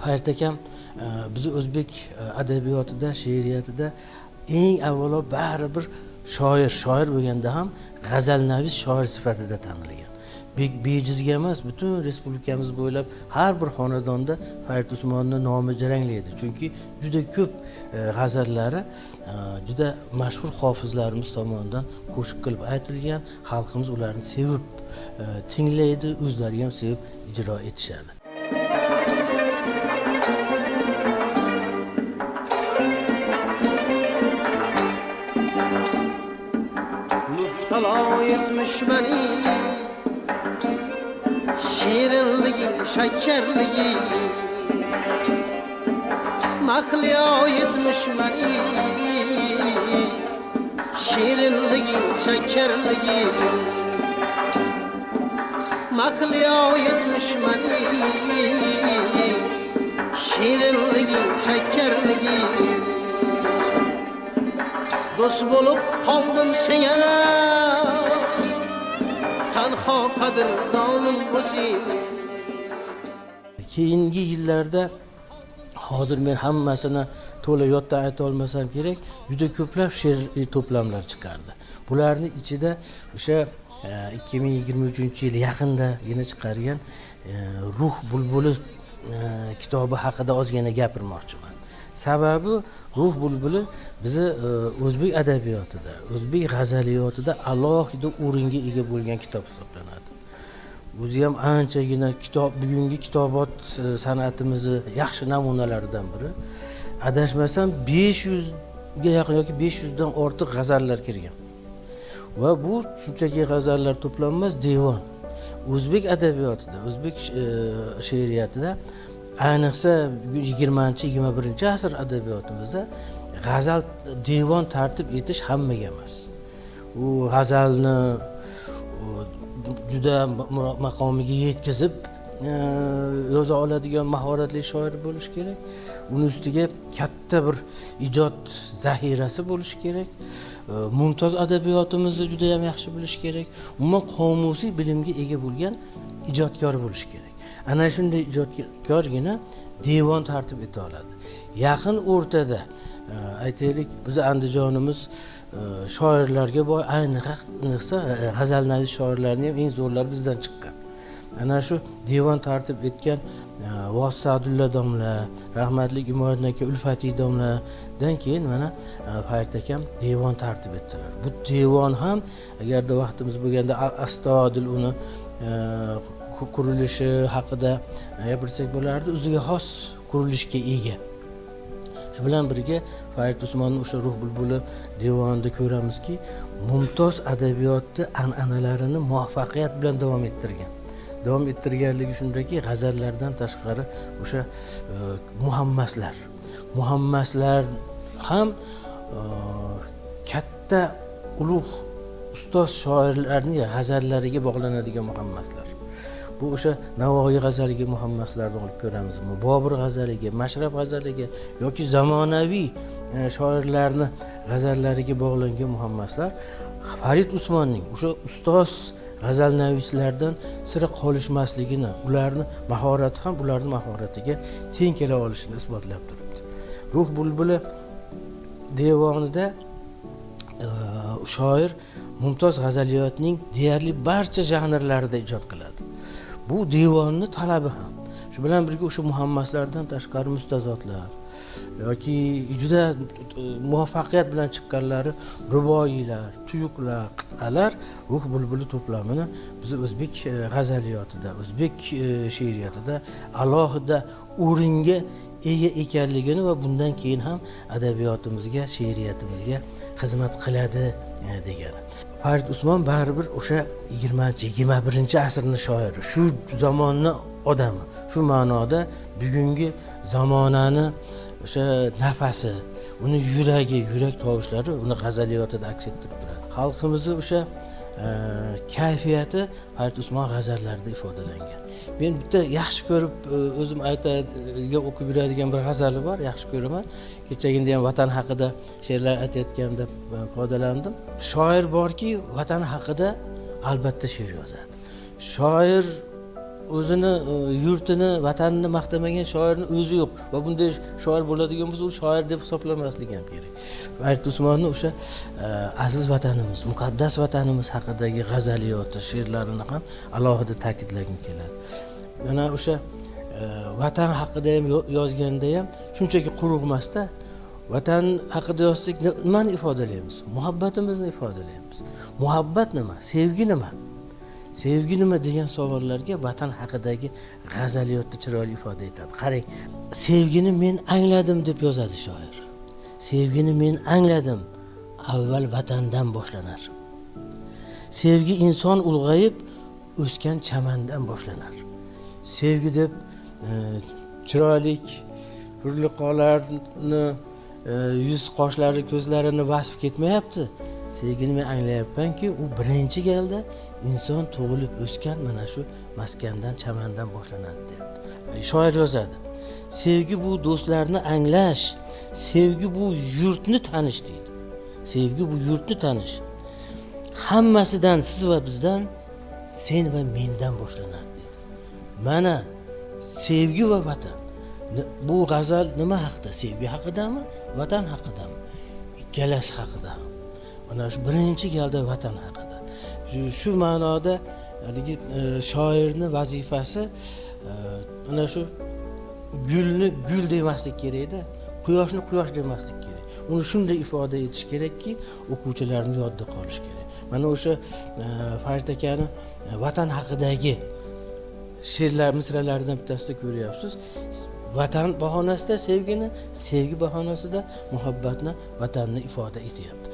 Farid akam bizni o'zbek adabiyotida, she'riyatida eng avvalo baribir shoir bo'lganda ham g'azalnavis shoir sifatida tanilgan. Bejizga emas, butun respublikamiz bo'ylab har bir xonadonda Farid Usmonning nomi jaranglaydi. Chunki juda ko'p g'azallari juda mashhur hofizlarimiz tomonidan qo'shiq qilib aytilgan, xalqimiz ularni sevib tinglaydi, o'zlari ham sevib ijro etishadi. Muhtala etmiş beni şirinliği, şekerliği mahliya etmiş beni şirinliği, şekerliği mahliya etmiş beni şirinliği, şekerliği dost bulup kaldım sana tanha qadrdonum o'zing. Keyingi yillarda hozir men hammasini to'la yoddan ayta olmasam kerak, juda ko'plab she'r to'plamlar chiqardi. Bularning ichida o'sha 2023-yil yaqinda yana chiqargan Ruh bulbuli kitobi haqida ozgina gapirmoqchiman. Sababi Ruh bulbuli bizi o'zbek adabiyotida, o'zbek g'azaliyotida alohida o'ringa ega bo'lgan kitob hisoblanadi. O'zi ham anchagina kitob, bugungi kitobot san'atimizni yaxshi namunalaridan biri. Adashmasam 500 ga yaqin yoki 500 dan ortiq g'azallar kirgan. Va bu shunchaki g'azallar to'planmas, devon. O'zbek adabiyotida, o'zbek she'riyatida ayniqsa 20-21 asr adabiyotimizda g'azal devon tartib etish hammaga emas. U g'azalni juda maqomiga yetkazib yoza oladigan mahoratli shoir bo'lish kerak. Uning ustiga katta bir ijod zahirasi bo'lish kerak. Mumtoz adabiyotimizni juda ham yaxshi bilish kerak. Umuman qomusiy bilimga ega bo'lgan ijodkor bo'lish kerak. Ana shunday ijodkorgina devon tartib eta oladi. Yaqin o'rtada aytaylik, biz Andijonimiz shoirlarga boy, ayniqsa g'azalnavis shoirlarning ham eng zo'rlari bizdan chiqqan. Ana shu devon tartib etgan Vos Sa'dulla domla, rahmatli Imoyatli aka Ulfatiy domladan keyin mana Farid akam devon tartib etdilar. Bu devon ham agarda vaqtimiz bo'lganda astodil uni qurilishi haqida gapirsak bo'lardi, o'ziga xos qurilishga ega. Shu bilan birga Farid Usmonning o'sha Ruh bulbuli devonida ko'ramizki, mumtoz adabiyotni an'analarini muvaffaqiyat bilan davom ettirgan. Davom ettirganligi shundaki, g'azallardan tashqari o'sha muhammaslar ham katta ulug' ustoz shoirlarning g'azallariga bog'lanadigan muhammaslar. Bu o'sha Navoiy g'azaliga muhammaslarni olib ko'ramizmi? Bobur g'azaliga, Mashrab g'azaliga yoki zamonaviy shoirlarni g'azallariga bog'langan muhammaslar Farid Usmonning o'sha ustoz g'azalnavislardan sira qolishmasligini, ularni mahorati ham ularning mahoratiga teng kela olishini isbotlab turibdi. Ruh bulbuli devonida shoir mumtoz g'azaliyotning deyarli barcha janrlarida ijod qiladi. Bu devonni talabi ham. Shu bilan birga o'sha muhammaslardan tashqari mustazotlar yoki juda muvaffaqiyat bilan chiqqanlari ruboiylar, tuyuqlar, qit'alar Ruh bulbuli to'plamini biz o'zbek g'azaliyotida, o'zbek she'riyatida alohida o'ringa ega ekanligini va bundan keyin ham adabiyotimizga, she'riyatimizga xizmat qiladi degani. Farid Usmon baribir o'sha 20-21 asrning shoiri, shu zamonning odami. Shu ma'noda bugungi zamonani o'sha nafasi, uni yuragi, yurak tovushlari uni g'azaliyotida aks ettirib turadi. Xalqimizning o'sha kayfiyati Farid Usmon g'azallarida ifodalangan. Men bitta yaxshi ko'rib o'zim aytadigan, o'qib yuradigan bir g'azali bor, yaxshi ko'raman. Kechagina ham vatan haqida she'rlar aytayotganda foydalandim. Shoir borki, vatan haqida albatta she'r yozadi. Shoir o'zini yurtini, vatanini maqtamagan shoirni o'zi yo'q va bunday shoir bo'ladigan bo'lsa, u shoir deb hisoblamaslik ham kerak. Farid Usmonning o'sha aziz vatanimiz, muqaddas vatanimiz haqidagi g'azaliyoti, she'rlarini ham alohida ta'kidlagim keladi. Mana o'sha vatan haqida ham yozganda ham shunchaki quruq emasda, vatan haqida yozsak nimani ifodalaymiz? Muhabbatimizni ifodalaymiz. Muhabbat nima? Sevgi nima? Sevgi nima degan savollarga vatan haqidagi g'azaliyotni chiroyli ifoda etadi. Qarang, sevgini men angladim deb yozadi shoir. Sevgini men angladim, avval vatandan boshlanar. Sevgi inson ulg'ayib o'sgan chamandan boshlanar. Sevgi deb chiroylik hurliqolarni, yuz qoshlari, ko'zlarini vasf ketmayapti. Sevgini men anglayapmanki, u birinchi galda inson tug'ilib o'sgan mana shu maskandan, chamandan boshlanadi deyapti. Shoir yozadi. Sevgi bu do'stlarni anglash, sevgi bu yurtni tanish deydi. Sevgi bu yurtni tanish. Hammasidan siz va bizdan, sen va mendan boshlanadi deydi. Mana sevgi va vatan. Bu g'azal nima haqida? Sevgi haqidami, vatan haqidami? Ikkalasi haqida ham. Mana shu birinchi galda vatan haqida. Shu ma'noda haligi shoirning vazifasi mana shu gulni gul demaslik kerak-da, quyoshni quyosh demaslik kerak. Uni shunday ifoda etish kerakki, o'quvchilarning yodida qolishi kerak. Mana o'sha Farid akani vatan haqidagi she'rlar, misralaridan bittasida ko'ryapsiz. Vatan bahonasida sevgini, sevgi bahonasida muhabbatni, vatanni ifoda etyapti.